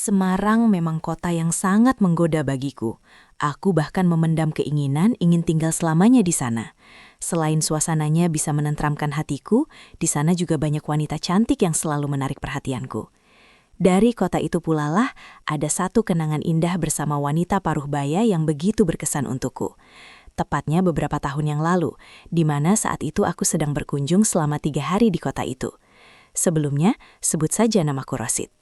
Semarang memang kota yang sangat menggoda bagiku. Aku bahkan memendam keinginan ingin tinggal selamanya di sana. Selain suasananya bisa menenteramkan hatiku, di sana juga banyak wanita cantik yang selalu menarik perhatianku. Dari kota itu pula lah, ada satu kenangan indah bersama wanita paruh baya yang begitu berkesan untukku. Tepatnya beberapa tahun yang lalu, di mana saat itu aku sedang berkunjung selama 3 hari di kota itu. Sebelumnya, sebut saja namaku Rosid.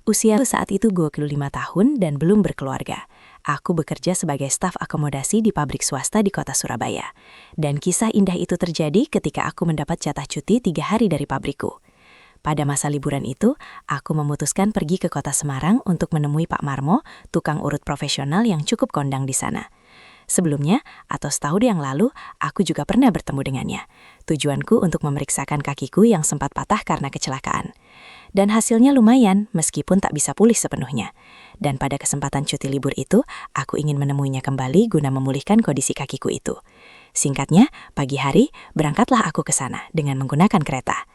Usia saat itu 25 tahun dan belum berkeluarga. Aku bekerja sebagai staf akomodasi di pabrik swasta di kota Surabaya. Dan kisah indah itu terjadi ketika aku mendapat jatah cuti 3 hari dari pabrikku. Pada masa liburan itu, aku memutuskan pergi ke kota Semarang untuk menemui Pak Marmo, tukang urut profesional yang cukup kondang di sana. Sebelumnya, atau setahun yang lalu, aku juga pernah bertemu dengannya. Tujuanku untuk memeriksakan kakiku yang sempat patah karena kecelakaan. Dan hasilnya lumayan, meskipun tak bisa pulih sepenuhnya. Dan pada kesempatan cuti libur itu, aku ingin menemuinya kembali guna memulihkan kondisi kakiku itu. Singkatnya, pagi hari, berangkatlah aku ke sana dengan menggunakan kereta.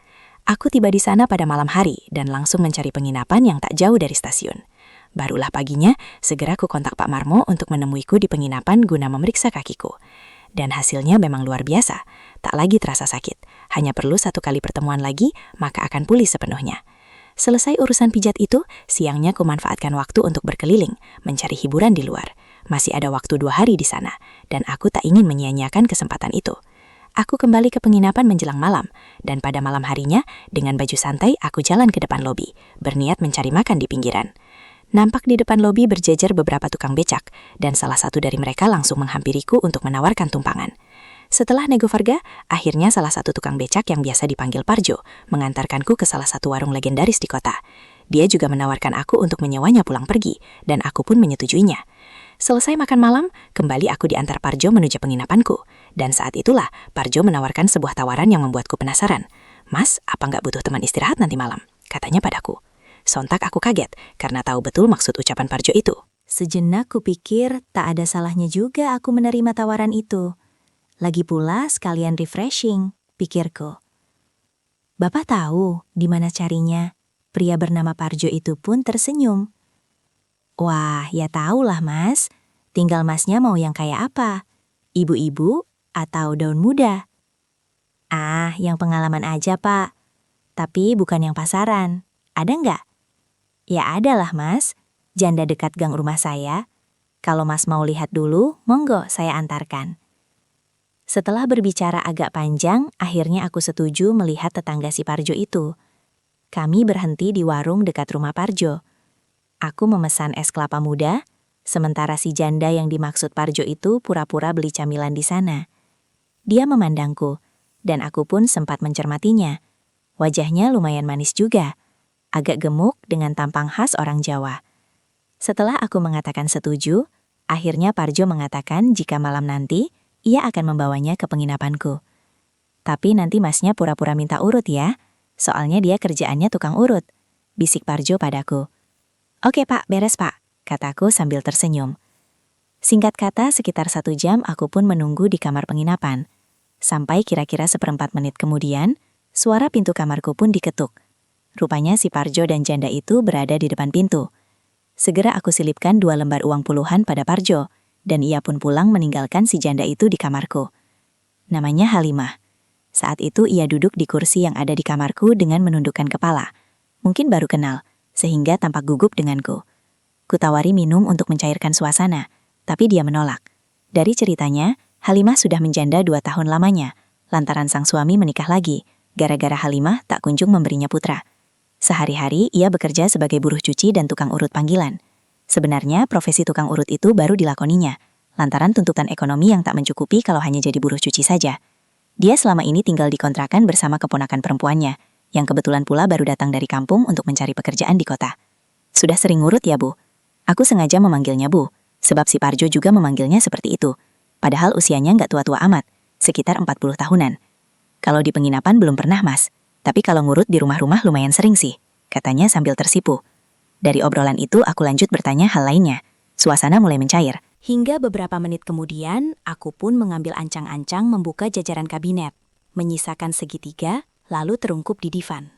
Aku tiba di sana pada malam hari dan langsung mencari penginapan yang tak jauh dari stasiun. Barulah paginya, segera aku kontak Pak Marmo untuk menemuiku di penginapan guna memeriksa kakiku. Dan hasilnya memang luar biasa, tak lagi terasa sakit. Hanya perlu 1 kali pertemuan lagi, maka akan pulih sepenuhnya. Selesai urusan pijat itu, siangnya kumanfaatkan waktu untuk berkeliling, mencari hiburan di luar. Masih ada waktu 2 hari di sana, dan aku tak ingin menyia-nyiakan kesempatan itu. Aku kembali ke penginapan menjelang malam, dan pada malam harinya, dengan baju santai, aku jalan ke depan lobi, berniat mencari makan di pinggiran. Nampak di depan lobi berjejer beberapa tukang becak, dan salah satu dari mereka langsung menghampiriku untuk menawarkan tumpangan. Setelah nego harga, akhirnya salah satu tukang becak yang biasa dipanggil Parjo mengantarkanku ke salah satu warung legendaris di kota. Dia juga menawarkan aku untuk menyewanya pulang pergi, dan aku pun menyetujuinya. Selesai makan malam, kembali aku diantar Parjo menuju penginapanku. Dan saat itulah, Parjo menawarkan sebuah tawaran yang membuatku penasaran. "Mas, apa nggak butuh teman istirahat nanti malam?" katanya padaku. Sontak aku kaget, karena tahu betul maksud ucapan Parjo itu. Sejenak kupikir tak ada salahnya juga aku menerima tawaran itu. Lagi pula sekalian refreshing, pikirku. Bapak tahu di mana carinya? Pria bernama Parjo itu pun tersenyum. Wah, ya tahulah mas. Tinggal masnya mau yang kayak apa? Ibu-ibu atau daun muda? Ah, yang pengalaman aja pak. Tapi bukan yang pasaran. Ada nggak? Ya ada lah mas. Janda dekat gang rumah saya. Kalau mas mau lihat dulu, monggo saya antarkan. Setelah berbicara agak panjang, akhirnya aku setuju melihat tetangga si Parjo itu. Kami berhenti di warung dekat rumah Parjo. Aku memesan es kelapa muda, sementara si janda yang dimaksud Parjo itu pura-pura beli camilan di sana. Dia memandangku, dan aku pun sempat mencermatinya. Wajahnya lumayan manis juga, agak gemuk dengan tampang khas orang Jawa. Setelah aku mengatakan setuju, akhirnya Parjo mengatakan jika malam nanti, ia akan membawanya ke penginapanku. Tapi nanti masnya pura-pura minta urut ya, soalnya dia kerjaannya tukang urut, bisik Parjo padaku. Oke pak, beres pak, kataku sambil tersenyum. Singkat kata, sekitar 1 jam aku pun menunggu di kamar penginapan. Sampai kira-kira 1/4 menit kemudian, suara pintu kamarku pun diketuk. Rupanya si Parjo dan janda itu berada di depan pintu. Segera aku selipkan 2 lembar uang puluhan pada Parjo, dan ia pun pulang meninggalkan si janda itu di kamarku. Namanya Halimah. Saat itu ia duduk di kursi yang ada di kamarku dengan menundukkan kepala. Mungkin baru kenal, sehingga tampak gugup denganku. Kutawari minum untuk mencairkan suasana, tapi dia menolak. Dari ceritanya, Halimah sudah menjanda 2 tahun lamanya, lantaran sang suami menikah lagi, gara-gara Halimah tak kunjung memberinya putra. Sehari-hari ia bekerja sebagai buruh cuci dan tukang urut panggilan. Sebenarnya, profesi tukang urut itu baru dilakoninya, lantaran tuntutan ekonomi yang tak mencukupi kalau hanya jadi buruh cuci saja. Dia selama ini tinggal di kontrakan bersama keponakan perempuannya, yang kebetulan pula baru datang dari kampung untuk mencari pekerjaan di kota. Sudah sering ngurut ya, Bu? Aku sengaja memanggilnya Bu, sebab si Parjo juga memanggilnya seperti itu. Padahal usianya nggak tua-tua amat, sekitar 40 tahunan. Kalau di penginapan belum pernah, Mas. Tapi kalau ngurut di rumah-rumah lumayan sering sih, katanya sambil tersipu. Dari obrolan itu aku lanjut bertanya hal lainnya. Suasana mulai mencair. Hingga beberapa menit kemudian, aku pun mengambil ancang-ancang membuka jajaran kabinet, menyisakan segitiga, lalu terungkup di divan.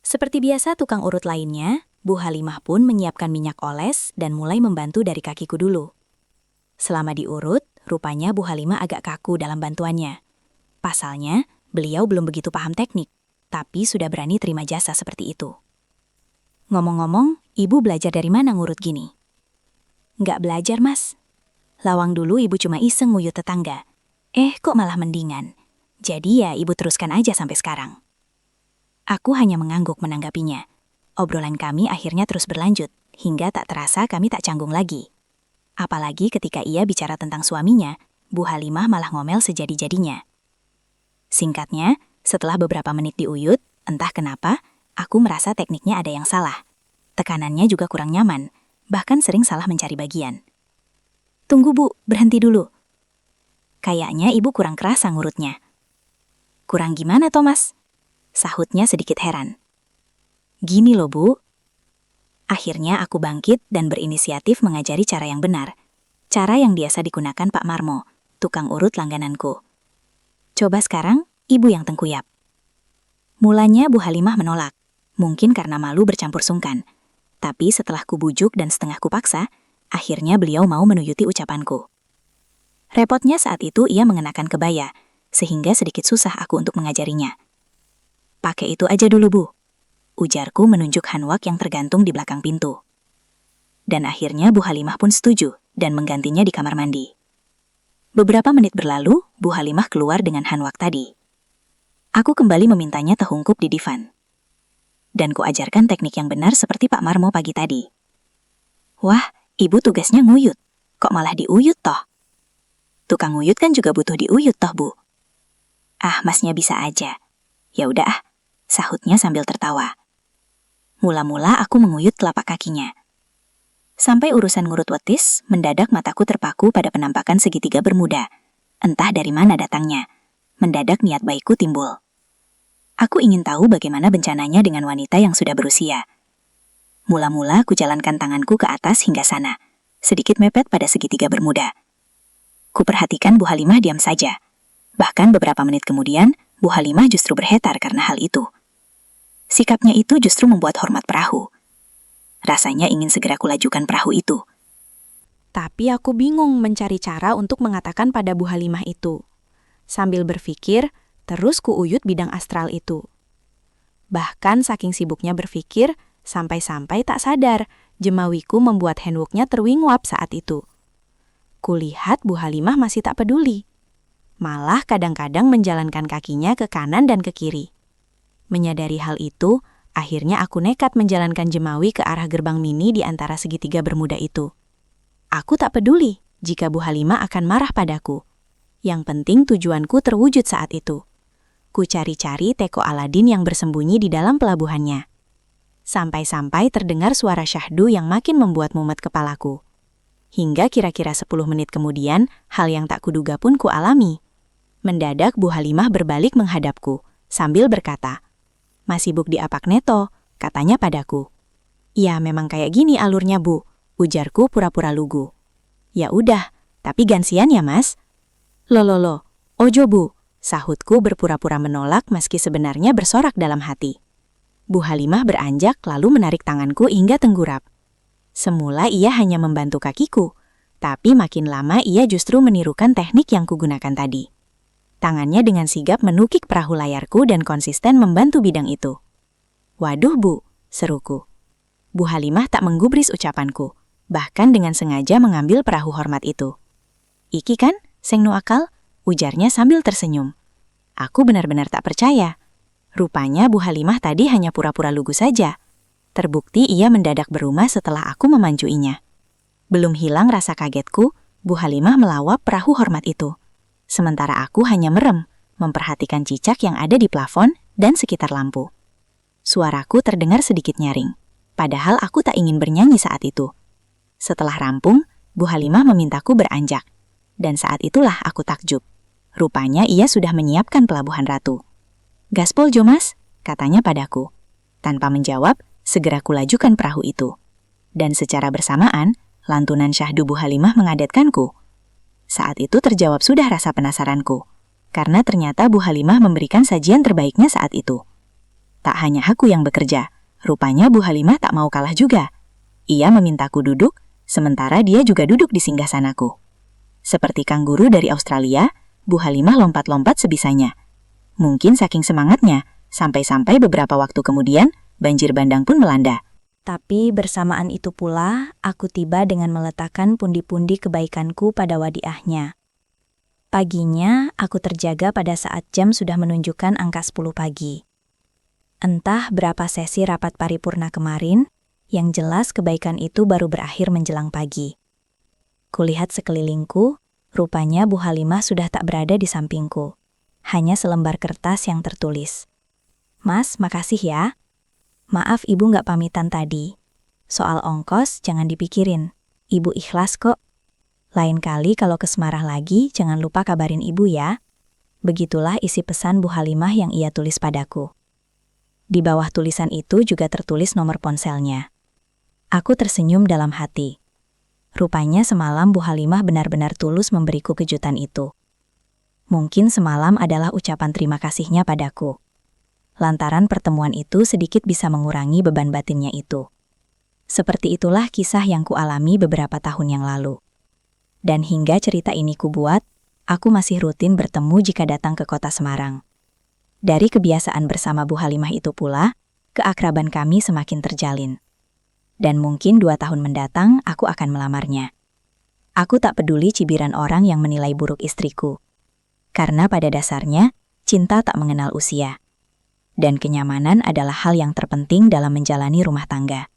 Seperti biasa tukang urut lainnya, Bu Halimah pun menyiapkan minyak oles dan mulai membantu dari kakiku dulu. Selama diurut, rupanya Bu Halimah agak kaku dalam bantuannya. Pasalnya, beliau belum begitu paham teknik, tapi sudah berani terima jasa seperti itu. Ngomong-ngomong, ibu belajar dari mana ngurut gini? Nggak belajar, Mas. Lawang dulu ibu cuma iseng nguyut tetangga. Kok malah mendingan. Jadi ya ibu teruskan aja sampai sekarang. Aku hanya mengangguk menanggapinya. Obrolan kami akhirnya terus berlanjut, hingga tak terasa kami tak canggung lagi. Apalagi ketika ia bicara tentang suaminya, Bu Halimah malah ngomel sejadi-jadinya. Singkatnya, setelah beberapa menit diuyut, entah kenapa, aku merasa tekniknya ada yang salah. Tekanannya juga kurang nyaman, bahkan sering salah mencari bagian. Tunggu Bu, berhenti dulu. Kayaknya ibu kurang kerasa ngurutnya. Kurang gimana, Thomas? Sahutnya sedikit heran. Gini loh, Bu. Akhirnya aku bangkit dan berinisiatif mengajari cara yang benar. Cara yang biasa digunakan Pak Marmo, tukang urut langgananku. Coba sekarang, ibu yang tengkuyap. Mulanya Bu Halimah menolak, mungkin karena malu bercampur sungkan. Tapi setelah kubujuk dan setengah kupaksa, akhirnya beliau mau menuyuti ucapanku. Repotnya saat itu ia mengenakan kebaya, sehingga sedikit susah aku untuk mengajarinya. Pakai itu aja dulu, Bu. Ujarku menunjuk handwak yang tergantung di belakang pintu. Dan akhirnya Bu Halimah pun setuju dan menggantinya di kamar mandi. Beberapa menit berlalu, Bu Halimah keluar dengan handwak tadi. Aku kembali memintanya terhungkup di divan. Dan kuajarkan teknik yang benar seperti Pak Marmo pagi tadi. Wah, ibu tugasnya nguyut. Kok malah diuyut toh? Tukang nguyut kan juga butuh diuyut toh, Bu. Ah, masnya bisa aja. Ya udah ah, sahutnya sambil tertawa. Mula-mula aku menguyut telapak kakinya. Sampai urusan ngurut wetis, mendadak mataku terpaku pada penampakan segitiga bermuda. Entah dari mana datangnya. Mendadak niat baikku timbul. Aku ingin tahu bagaimana bencananya dengan wanita yang sudah berusia. Mula-mula ku jalankan tanganku ke atas hingga sana, sedikit mepet pada segitiga bermuda. Kuperhatikan Bu Halimah diam saja. Bahkan beberapa menit kemudian, Bu Halimah justru berhetar karena hal itu. Sikapnya itu justru membuat hormat perahu. Rasanya ingin segera kulajukan perahu itu. Tapi aku bingung mencari cara untuk mengatakan pada Bu Halimah itu. Sambil berpikir, terus kuuyut bidang astral itu. Bahkan saking sibuknya berpikir, sampai-sampai tak sadar, jemawiku membuat handwuknya terwingwap saat itu. Kulihat Bu Halimah masih tak peduli. Malah kadang-kadang menjalankan kakinya ke kanan dan ke kiri. Menyadari hal itu, akhirnya aku nekat menjalankan jemawi ke arah gerbang mini di antara segitiga bermuda itu. Aku tak peduli jika Bu Halimah akan marah padaku. Yang penting tujuanku terwujud saat itu. Ku cari-cari teko Aladin yang bersembunyi di dalam pelabuhannya. Sampai-sampai terdengar suara syahdu yang makin membuat mumet kepalaku. Hingga kira-kira 10 menit kemudian, hal yang tak kuduga pun kualami. Mendadak Bu Halimah berbalik menghadapku, sambil berkata, "Masih sibuk di apak neto," katanya padaku. "Ya memang kayak gini alurnya, Bu," ujarku pura-pura lugu. "Ya udah, tapi gansian ya, Mas." Loh, ojo Bu, sahutku berpura-pura menolak meski sebenarnya bersorak dalam hati. Bu Halimah beranjak lalu menarik tanganku hingga tenggurap. Semula ia hanya membantu kakiku, tapi makin lama ia justru menirukan teknik yang kugunakan tadi. Tangannya dengan sigap menukik perahu layarku dan konsisten membantu bidang itu. "Waduh Bu," seruku. Bu Halimah tak menggubris ucapanku, bahkan dengan sengaja mengambil perahu hormat itu. "Iki kan, seng nu akal," ujarnya sambil tersenyum. Aku benar-benar tak percaya. Rupanya Bu Halimah tadi hanya pura-pura lugu saja. Terbukti ia mendadak berumah setelah aku memancuinya. Belum hilang rasa kagetku, Bu Halimah melawap perahu hormat itu. Sementara aku hanya merem, memperhatikan cicak yang ada di plafon dan sekitar lampu. Suaraku terdengar sedikit nyaring, padahal aku tak ingin bernyanyi saat itu. Setelah rampung, Bu Halimah memintaku beranjak, dan saat itulah aku takjub. Rupanya ia sudah menyiapkan pelabuhan ratu. "Gaspol Jo Mas," katanya padaku. Tanpa menjawab, segera kulajukan perahu itu. Dan secara bersamaan, lantunan syahdu Bu Halimah mengadatkanku. Saat itu terjawab sudah rasa penasaranku, karena ternyata Bu Halimah memberikan sajian terbaiknya saat itu. Tak hanya aku yang bekerja, Rupanya Bu Halimah tak mau kalah juga. Ia memintaku duduk, sementara dia juga duduk di singgasanaku. Seperti kanguru dari Australia, Bu Halimah lompat-lompat sebisanya. Mungkin saking semangatnya, sampai-sampai beberapa waktu kemudian, banjir bandang pun melanda. Tapi bersamaan itu pula, aku tiba dengan meletakkan pundi-pundi kebaikanku pada wadiahnya. Paginya, aku terjaga pada saat jam sudah menunjukkan angka 10 pagi. Entah berapa sesi rapat paripurna kemarin, yang jelas kebaikan itu baru berakhir menjelang pagi. Kulihat sekelilingku, rupanya Bu Halimah sudah tak berada di sampingku. Hanya selembar kertas yang tertulis. "Mas, makasih ya. Maaf ibu nggak pamitan tadi. Soal ongkos jangan dipikirin. Ibu ikhlas kok. Lain kali kalau ke Semarang lagi, jangan lupa kabarin ibu ya." Begitulah isi pesan Bu Halimah yang ia tulis padaku. Di bawah tulisan itu juga tertulis nomor ponselnya. Aku tersenyum dalam hati. Rupanya semalam Bu Halimah benar-benar tulus memberiku kejutan itu. Mungkin semalam adalah ucapan terima kasihnya padaku. Lantaran pertemuan itu sedikit bisa mengurangi beban batinnya itu. Seperti itulah kisah yang kualami beberapa tahun yang lalu. Dan hingga cerita ini kubuat, aku masih rutin bertemu jika datang ke kota Semarang. Dari kebiasaan bersama Bu Halimah itu pula, keakraban kami semakin terjalin. Dan mungkin 2 tahun mendatang aku akan melamarnya. Aku tak peduli cibiran orang yang menilai buruk istriku. Karena pada dasarnya, cinta tak mengenal usia. Dan kenyamanan adalah hal yang terpenting dalam menjalani rumah tangga.